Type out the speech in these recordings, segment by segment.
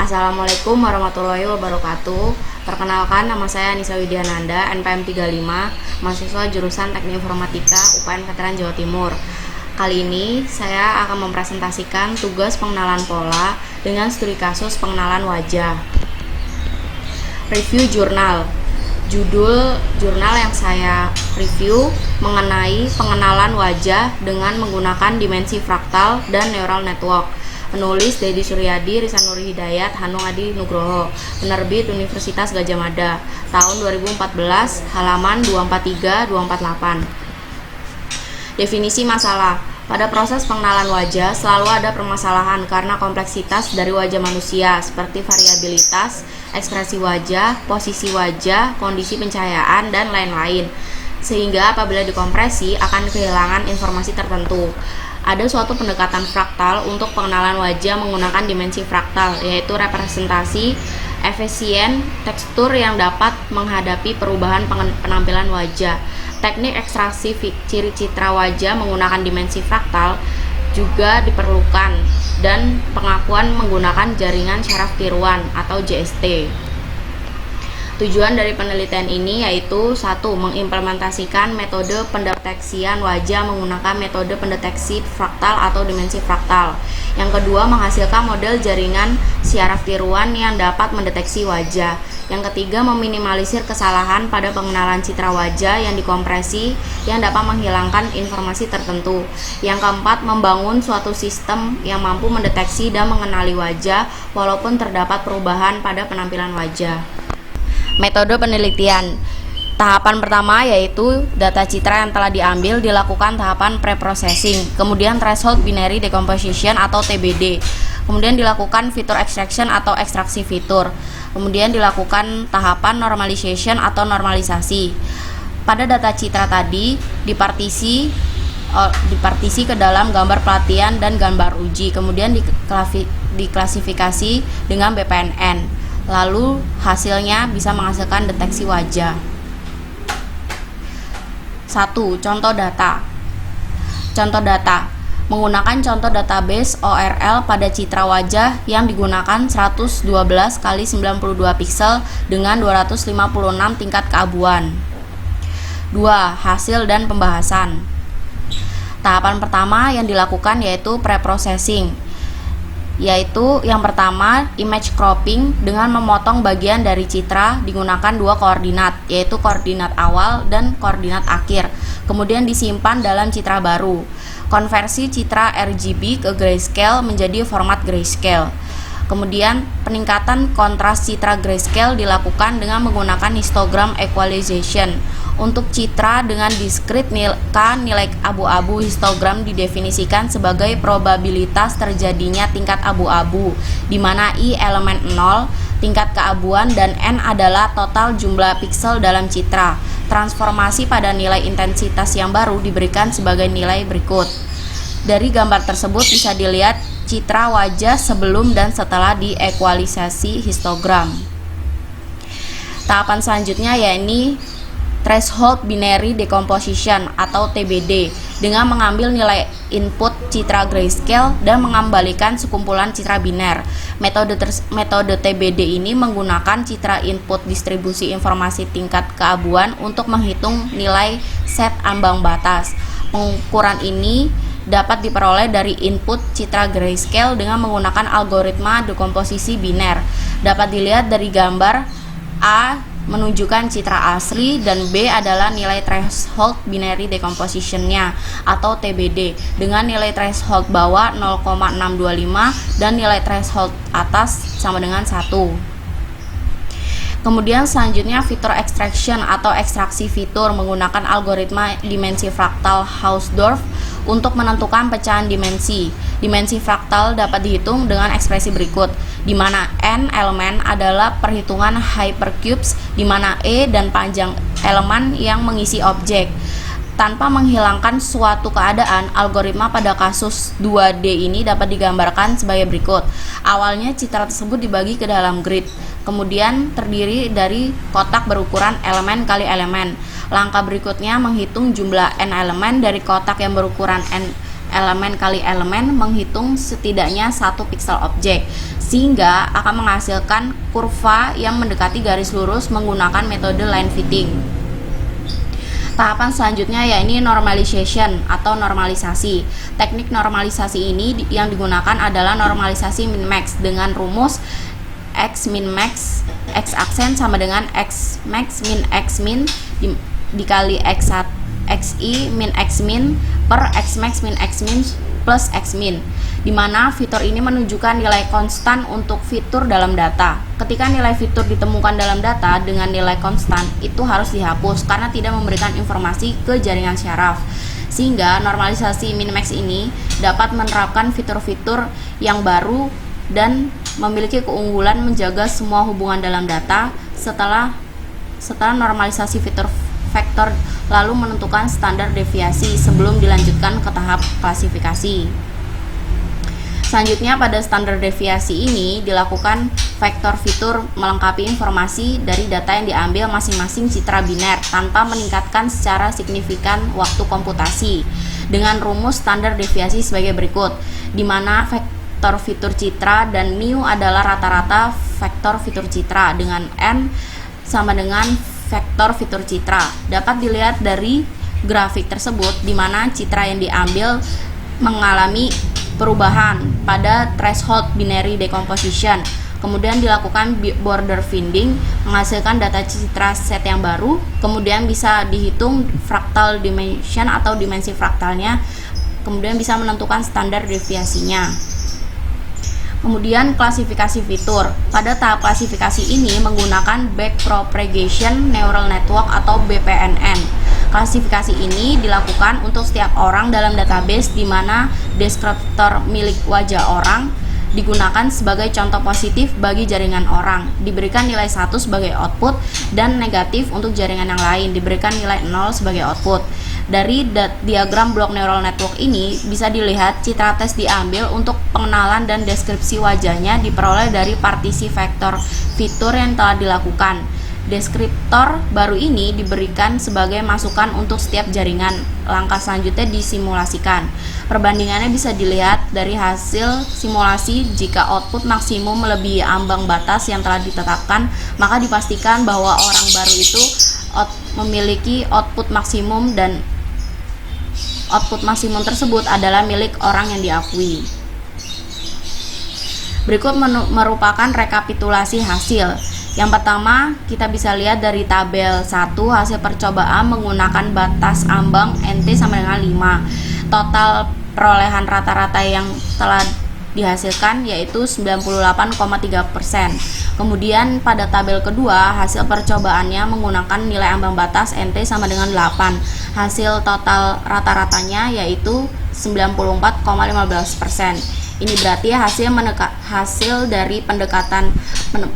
Assalamualaikum warahmatullahi wabarakatuh. Perkenalkan, nama saya Anissa Widiananda, NPM 35, mahasiswa jurusan Teknik Informatika UPN Veteran Jawa Timur. Kali ini saya akan mempresentasikan tugas pengenalan pola dengan studi kasus pengenalan wajah. Review jurnal. Judul jurnal yang saya review mengenai pengenalan wajah dengan menggunakan dimensi fraktal dan neural network. Penulis Dedi Suryadi, Risanuri Hidayat, Hanung Adi Nugroho. Penerbit Universitas Gadjah Mada. Tahun 2014, halaman 243-248. Definisi masalah. Pada proses pengenalan wajah selalu ada permasalahan karena kompleksitas dari wajah manusia seperti variabilitas, ekspresi wajah, posisi wajah, kondisi pencahayaan, dan lain-lain. Sehingga apabila dikompresi akan kehilangan informasi tertentu. Ada suatu pendekatan fraktal untuk pengenalan wajah menggunakan dimensi fraktal, yaitu representasi efisien tekstur yang dapat menghadapi perubahan penampilan wajah. Teknik ekstraksi ciri citra wajah menggunakan dimensi fraktal juga diperlukan, dan pengakuan menggunakan jaringan syaraf tiruan atau JST. Tujuan dari penelitian ini yaitu 1. Mengimplementasikan metode pendeteksian wajah menggunakan metode pendeteksi fraktal atau dimensi fraktal. Yang kedua, menghasilkan model jaringan syaraf tiruan yang dapat mendeteksi wajah. Yang ketiga, meminimalisir kesalahan pada pengenalan citra wajah yang dikompresi yang dapat menghilangkan informasi tertentu. Yang keempat, membangun suatu sistem yang mampu mendeteksi dan mengenali wajah walaupun terdapat perubahan pada penampilan wajah. Metode penelitian. Tahapan pertama yaitu data citra yang telah diambil dilakukan tahapan preprocessing, kemudian threshold binary decomposition atau TBD, kemudian dilakukan fitur extraction atau ekstraksi fitur, kemudian dilakukan tahapan normalization atau normalisasi. Pada data citra tadi dipartisi ke dalam gambar pelatihan dan gambar uji, kemudian diklasifikasi dengan BPNN. Lalu hasilnya bisa menghasilkan deteksi wajah. 1. Contoh data. Contoh data. Menggunakan contoh database ORL pada citra wajah yang digunakan 112 x 92 piksel dengan 256 tingkat keabuan. 2. Hasil dan pembahasan. Tahapan pertama yang dilakukan yaitu preprocessing, yaitu yang pertama image cropping dengan memotong bagian dari citra digunakan dua koordinat, yaitu koordinat awal dan koordinat akhir, kemudian disimpan dalam citra baru. Konversi citra RGB ke grayscale menjadi format grayscale. Kemudian peningkatan kontras citra grayscale dilakukan dengan menggunakan histogram equalization. Untuk citra dengan discrete nilai abu-abu, histogram didefinisikan sebagai probabilitas terjadinya tingkat abu-abu, di mana I elemen 0, tingkat keabuan, dan N adalah total jumlah piksel dalam citra. Transformasi pada nilai intensitas yang baru diberikan sebagai nilai berikut. Dari gambar tersebut bisa dilihat citra wajah sebelum dan setelah diequalisasi histogram. Tahapan selanjutnya yakni threshold binary decomposition atau TBD dengan mengambil nilai input citra grayscale dan mengembalikan sekumpulan citra biner. Metode TBD ini menggunakan citra input distribusi informasi tingkat keabuan untuk menghitung nilai set ambang batas. Pengukuran ini dapat diperoleh dari input citra grayscale dengan menggunakan algoritma dekomposisi biner. Dapat dilihat dari gambar A menunjukkan citra asli dan B adalah nilai threshold binary decomposition-nya atau TBD dengan nilai threshold bawah 0,625 dan nilai threshold atas sama dengan 1. Kemudian selanjutnya fitur extraction atau ekstraksi fitur menggunakan algoritma dimensi fraktal Hausdorff untuk menentukan pecahan dimensi. Dimensi fraktal dapat dihitung dengan ekspresi berikut, di mana N elemen adalah perhitungan hypercubes, di mana E dan panjang elemen yang mengisi objek. Tanpa menghilangkan suatu keadaan, algoritma pada kasus 2D ini dapat digambarkan sebagai berikut. Awalnya citra tersebut dibagi ke dalam grid, kemudian terdiri dari kotak berukuran elemen kali elemen. Langkah berikutnya menghitung jumlah N elemen dari kotak yang berukuran N elemen kali elemen menghitung setidaknya satu piksel objek, sehingga akan menghasilkan kurva yang mendekati garis lurus menggunakan metode line fitting. Tahapan selanjutnya yaitu normalization atau normalisasi. Teknik normalisasi ini yang digunakan adalah normalisasi min-max dengan rumus x min-max x aksen sama dengan x max min x min dikali xi min x min per x max min x min plus x min, di mana fitur ini menunjukkan nilai konstan untuk fitur dalam data. Ketika nilai fitur ditemukan dalam data dengan nilai konstan, itu harus dihapus karena tidak memberikan informasi ke jaringan syaraf. Sehingga normalisasi min-max ini dapat menerapkan fitur-fitur yang baru dan memiliki keunggulan menjaga semua hubungan dalam data setelah normalisasi fitur vektor lalu menentukan standar deviasi sebelum dilanjutkan ke tahap klasifikasi. Selanjutnya pada standar deviasi ini dilakukan vektor fitur melengkapi informasi dari data yang diambil masing-masing citra biner tanpa meningkatkan secara signifikan waktu komputasi dengan rumus standar deviasi sebagai berikut, di mana vektor fitur citra dan mu adalah rata-rata vektor fitur citra dengan n sama dengan vektor fitur citra. Dapat dilihat dari grafik tersebut di mana citra yang diambil mengalami perubahan pada threshold binary decomposition. Kemudian dilakukan border binding menghasilkan data citra set yang baru. Kemudian bisa dihitung fractal dimension atau dimensi fraktalnya. Kemudian bisa menentukan standar deviasinya. Kemudian klasifikasi fitur. Pada tahap klasifikasi ini menggunakan Backpropagation Neural Network atau BPNN. Klasifikasi ini dilakukan untuk setiap orang dalam database di mana deskriptor milik wajah orang digunakan sebagai contoh positif bagi jaringan orang, diberikan nilai 1 sebagai output, dan negatif untuk jaringan yang lain, diberikan nilai 0 sebagai output. Dari diagram blok neural network ini bisa dilihat citra tes diambil untuk pengenalan dan deskripsi wajahnya diperoleh dari partisi vektor fitur yang telah dilakukan. Deskriptor baru ini diberikan sebagai masukan untuk setiap jaringan. Langkah selanjutnya disimulasikan. Perbandingannya bisa dilihat dari hasil simulasi. Jika output maksimum melebihi ambang batas yang telah ditetapkan, maka dipastikan bahwa orang baru itu memiliki output maksimum dan output maksimum tersebut adalah milik orang yang diakui. Berikut merupakan rekapitulasi hasil. Yang pertama, kita bisa lihat dari tabel 1 hasil percobaan menggunakan batas ambang NT sama dengan 5. Total perolehan rata-rata yang telah dihasilkan yaitu 98,3%. Kemudian pada tabel kedua, hasil percobaannya menggunakan nilai ambang batas NT sama dengan 8. Hasil total rata-ratanya yaitu 94,15%. Ini berarti hasil dari pendekatan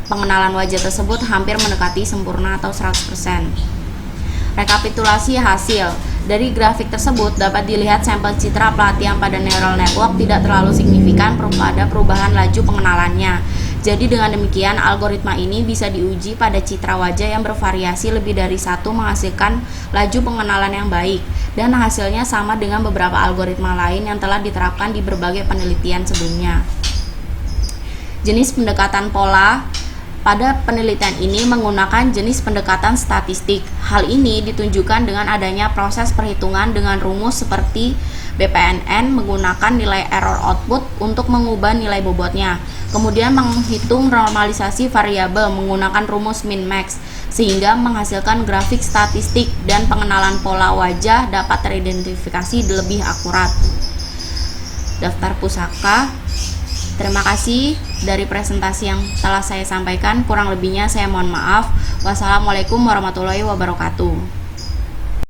pengenalan wajah tersebut hampir mendekati sempurna atau 100%. Rekapitulasi hasil. Dari grafik tersebut dapat dilihat sampel citra pelatihan pada neural network tidak terlalu signifikan pada perubahan laju pengenalannya. Jadi dengan demikian algoritma ini bisa diuji pada citra wajah yang bervariasi lebih dari satu menghasilkan laju pengenalan yang baik, dan hasilnya sama dengan beberapa algoritma lain yang telah diterapkan di berbagai penelitian sebelumnya. Jenis pendekatan pola. Pada penelitian ini menggunakan jenis pendekatan statistik. Hal ini ditunjukkan dengan adanya proses perhitungan dengan rumus seperti BPNN menggunakan nilai error output untuk mengubah nilai bobotnya. Kemudian menghitung normalisasi variabel menggunakan rumus min-max sehingga menghasilkan grafik statistik dan pengenalan pola wajah dapat teridentifikasi lebih akurat. Daftar pusaka. Terima kasih dari presentasi yang telah saya sampaikan. Kurang lebihnya saya mohon maaf. Wassalamualaikum warahmatullahi wabarakatuh.